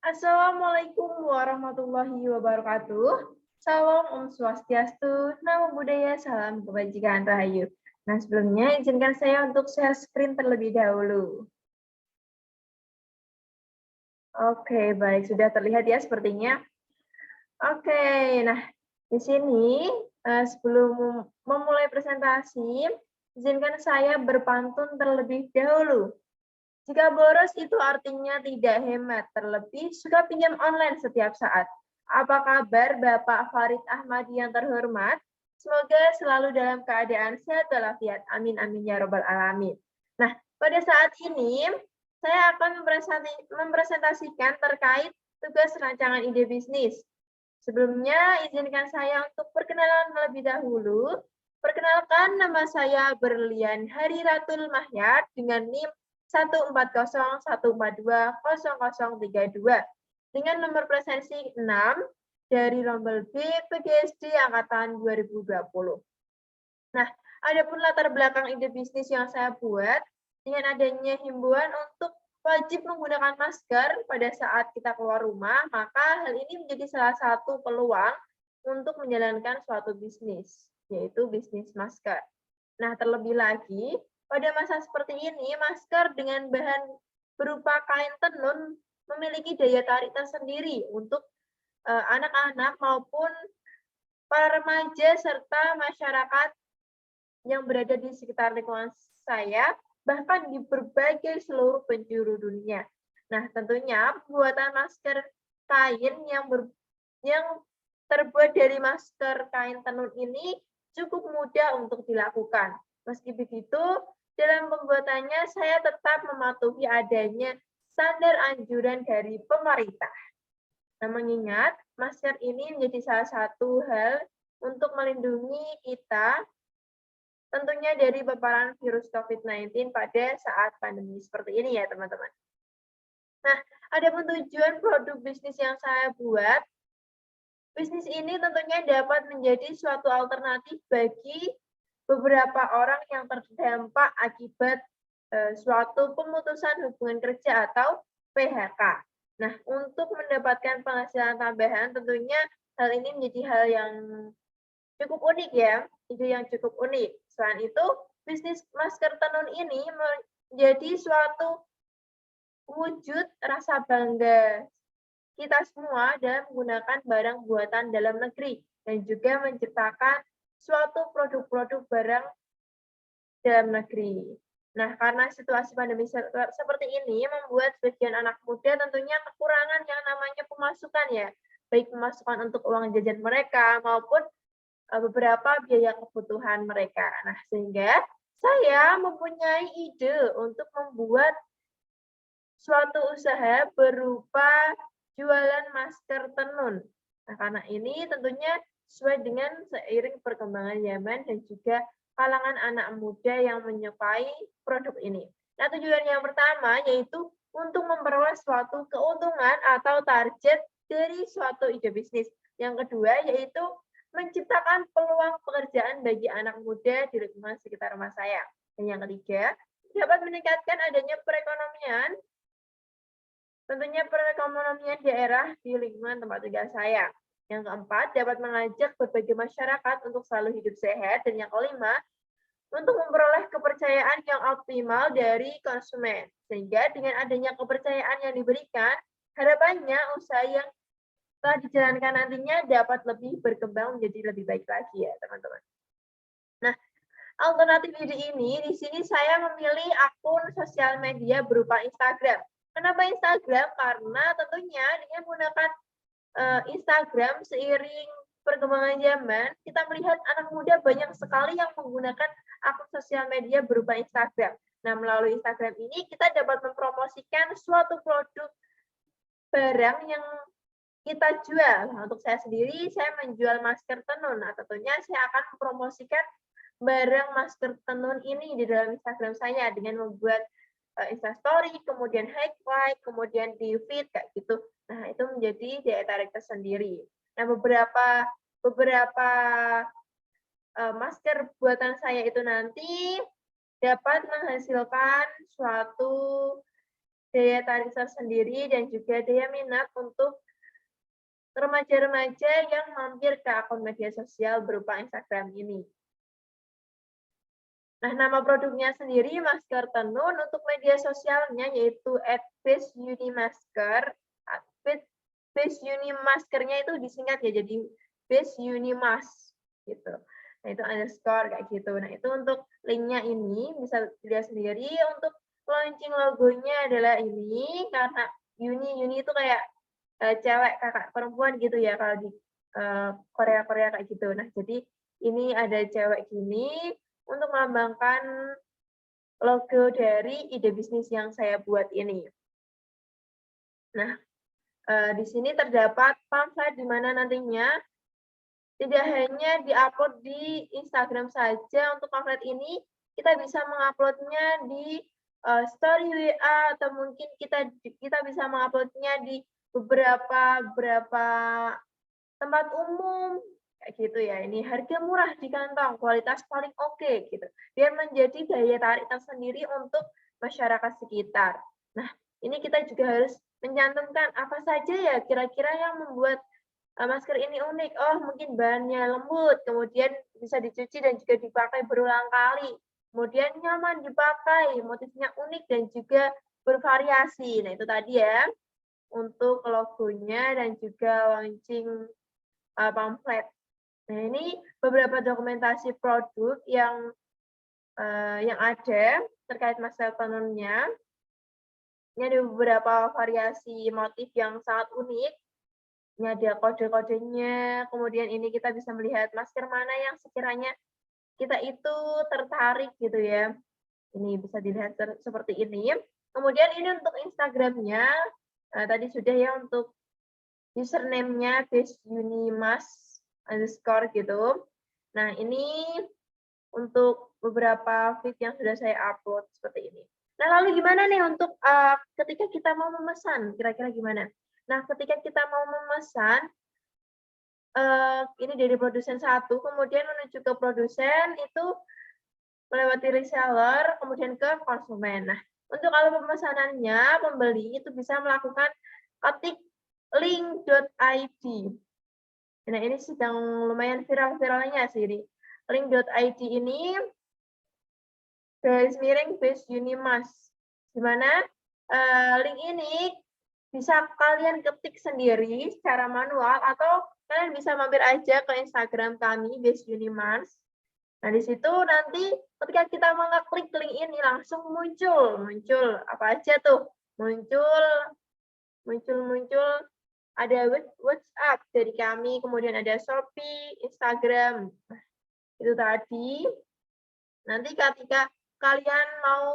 Assalamualaikum warahmatullahi wabarakatuh. Salam Om Swastiastu, Namo Buddhaya, Salam Kebajikan Rahayu. Nah, sebelumnya izinkan saya untuk share screen terlebih dahulu. Oke, baik. Sudah terlihat ya sepertinya. Oke, nah di sini sebelum memulai presentasi, izinkan saya berpantun terlebih dahulu. Jika boros itu artinya tidak hemat, terlebih suka pinjam online setiap saat. Apa kabar Bapak Farid Ahmadi yang terhormat? Semoga selalu dalam keadaan sehat walafiat. Amin amin ya robbal alamin. Nah, pada saat ini saya akan mempresentasikan terkait tugas rancangan ide bisnis. Sebelumnya, izinkan saya untuk perkenalan terlebih dahulu. Perkenalkan, nama saya Berlian Hariratul Mahyar dengan NIM 14014200032 dengan nomor presensi 6 dari Rombel B PGSD Angkatan 2020. Nah, adapun latar belakang ide bisnis yang saya buat, dengan adanya himbauan untuk wajib menggunakan masker pada saat kita keluar rumah, maka hal ini menjadi salah satu peluang untuk menjalankan suatu bisnis, yaitu bisnis masker. Nah, terlebih lagi, pada masa seperti ini, masker dengan bahan berupa kain tenun memiliki daya tarik tersendiri untuk anak-anak maupun para remaja serta masyarakat yang berada di sekitar lingkungan saya, bahkan di berbagai seluruh penjuru dunia. Nah, tentunya pembuatan masker kain yang terbuat dari masker kain tenun ini cukup mudah untuk dilakukan. Meski begitu, dalam pembuatannya saya tetap mematuhi adanya standar anjuran dari pemerintah. Nah, mengingat masker ini menjadi salah satu hal untuk melindungi kita tentunya dari paparan virus COVID-19 pada saat pandemi seperti ini ya, teman-teman. Nah, adapun tujuan produk bisnis yang saya buat, bisnis ini tentunya dapat menjadi suatu alternatif bagi beberapa orang yang terdampak akibat suatu pemutusan hubungan kerja atau PHK. Nah, untuk mendapatkan penghasilan tambahan, tentunya hal ini menjadi hal yang cukup unik ya, ide yang cukup unik. Selain itu, bisnis masker tenun ini menjadi suatu wujud rasa bangga kita semua dalam menggunakan barang buatan dalam negeri dan juga menciptakan suatu produk-produk barang dalam negeri. Nah, karena situasi pandemi seperti ini membuat sebagian anak muda tentunya kekurangan yang namanya pemasukan ya, baik pemasukan untuk uang jajan mereka maupun beberapa biaya kebutuhan mereka. Nah, sehingga saya mempunyai ide untuk membuat suatu usaha berupa jualan masker tenun. Nah, karena ini tentunya sesuai dengan seiring perkembangan zaman dan juga kalangan anak muda yang menyukai produk ini. Nah, tujuan yang pertama yaitu untuk memperoleh suatu keuntungan atau target dari suatu ide bisnis. Yang kedua yaitu menciptakan peluang pekerjaan bagi anak muda di lingkungan sekitar rumah saya. Dan yang ketiga, dapat meningkatkan adanya perekonomian, tentunya perekonomian daerah di lingkungan tempat tinggal saya. Yang keempat, dapat mengajak berbagai masyarakat untuk selalu hidup sehat. Dan yang kelima, untuk memperoleh kepercayaan yang optimal dari konsumen. Sehingga dengan adanya kepercayaan yang diberikan, harapannya usaha yang telah dijalankan nantinya dapat lebih berkembang menjadi lebih baik lagi ya, teman-teman. Nah, alternatif ide ini, di sini saya memilih akun sosial media berupa Instagram. Kenapa Instagram? Karena tentunya dengan menggunakan Instagram seiring perkembangan zaman, kita melihat anak muda banyak sekali yang menggunakan akun sosial media berupa Instagram. Nah, melalui Instagram ini kita dapat mempromosikan suatu produk barang yang kita jual. Nah, untuk saya sendiri, saya menjual masker tenun. Nah, tentunya saya akan mempromosikan barang masker tenun ini di dalam Instagram saya dengan membuat Instastory, kemudian highlight, kemudian di feed kayak gitu. Nah, itu menjadi daya tarik tersendiri. Nah, beberapa masker buatan saya itu nanti dapat menghasilkan suatu daya tarik tersendiri dan juga daya minat untuk remaja-remaja yang mampir ke akun media sosial berupa Instagram ini. Nah, nama produknya sendiri masker tenun, untuk media sosialnya yaitu @baseunimasker. Baseunimaskernya itu disingkat ya, jadi baseunimas gitu. Nah, itu underscore kayak gitu. Nah, itu untuk linknya ini bisa dilihat sendiri. Untuk launching logonya adalah ini, karena Yuni itu kayak cewek kakak perempuan gitu ya kalau di Korea kayak gitu. Nah, jadi ini ada cewek gini untuk melambangkan logo dari ide bisnis yang saya buat ini. Nah, di sini terdapat pamflet di mana nantinya tidak hanya diupload di Instagram saja. Untuk pamflet ini kita bisa menguploadnya di story WA, atau mungkin kita bisa menguploadnya di beberapa tempat umum kayak gitu ya. Ini harga murah di kantong, kualitas paling oke gitu. Biar menjadi daya tarik tersendiri untuk masyarakat sekitar. Nah, ini kita juga harus mencantumkan apa saja ya kira-kira yang membuat masker ini unik. Oh, mungkin bahannya lembut, kemudian bisa dicuci dan juga dipakai berulang kali. Kemudian nyaman dipakai, motifnya unik dan juga bervariasi. Nah, itu tadi ya untuk logonya dan juga launching pamflet. Nah, ini beberapa dokumentasi produk yang ada terkait masker tenunnya. Ini ada beberapa variasi motif yang sangat unik. Ini ada kode-kodenya, kemudian ini kita bisa melihat masker mana yang sekiranya kita itu tertarik gitu ya. Ini bisa dilihat seperti ini. Kemudian ini untuk Instagramnya, tadi sudah ya untuk username-nya baseunimas underscore gitu. Nah, ini untuk beberapa feed yang sudah saya upload seperti ini. Nah, lalu gimana nih untuk ketika kita mau memesan, kira-kira gimana? Nah, ketika kita mau memesan, ini dari produsen satu, kemudian menuju ke produsen, itu melewati reseller, kemudian ke konsumen. Nah, untuk kalau pemesanannya, pembeli itu bisa melakukan ketik link.id. Nah, ini sedang lumayan viral-viralnya sih ini. Link.id ini _baseunimas, di mana link ini bisa kalian ketik sendiri secara manual, atau kalian bisa mampir aja ke Instagram kami baseunimas. Nah, di situ nanti ketika kita mengeklik link ini langsung muncul apa aja tuh? Muncul ada WhatsApp dari kami, kemudian ada Shopee, Instagram. Nah, itu tadi. Nanti ketika kalian mau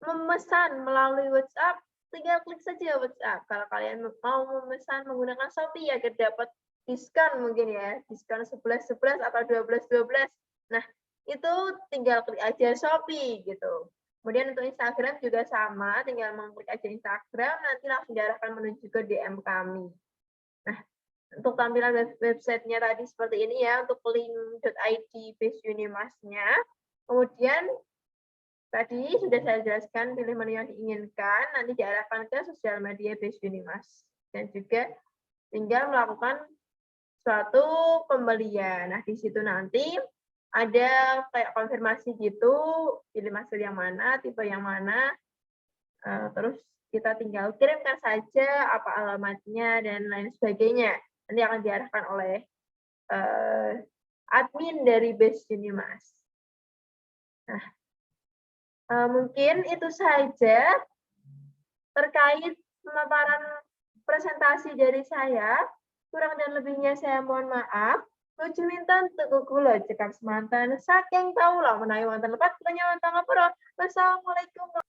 memesan melalui WhatsApp, tinggal klik saja WhatsApp. Kalau kalian mau memesan menggunakan Shopee ya dapat diskon mungkin ya, diskon 11-11 atau 12-12. Nah, itu tinggal klik aja Shopee gitu. Kemudian untuk Instagram juga sama, tinggal mengklik aja Instagram, nanti langsung diarahkan menuju ke DM kami. Nah, untuk tampilan websitenya tadi seperti ini ya, untuk link.id baseunimasnya. Kemudian tadi sudah saya jelaskan pilih menu yang diinginkan, nanti diarahkan ke sosial media baseunimas. Dan juga tinggal melakukan suatu pembelian. Nah, di situ nanti ada kayak konfirmasi gitu, pilih masker yang mana, tipe yang mana, terus kita tinggal kirimkan saja apa alamatnya dan lain sebagainya. Nanti akan diarahkan oleh admin dari baseunimas. Nah, mungkin itu saja terkait pemaparan presentasi dari saya. Kurang dan lebihnya saya mohon maaf. Nuju winten tuku kula cekap semanten saking kawula menawi wonten lepat penyuwun tangapura. Wassalamualaikum.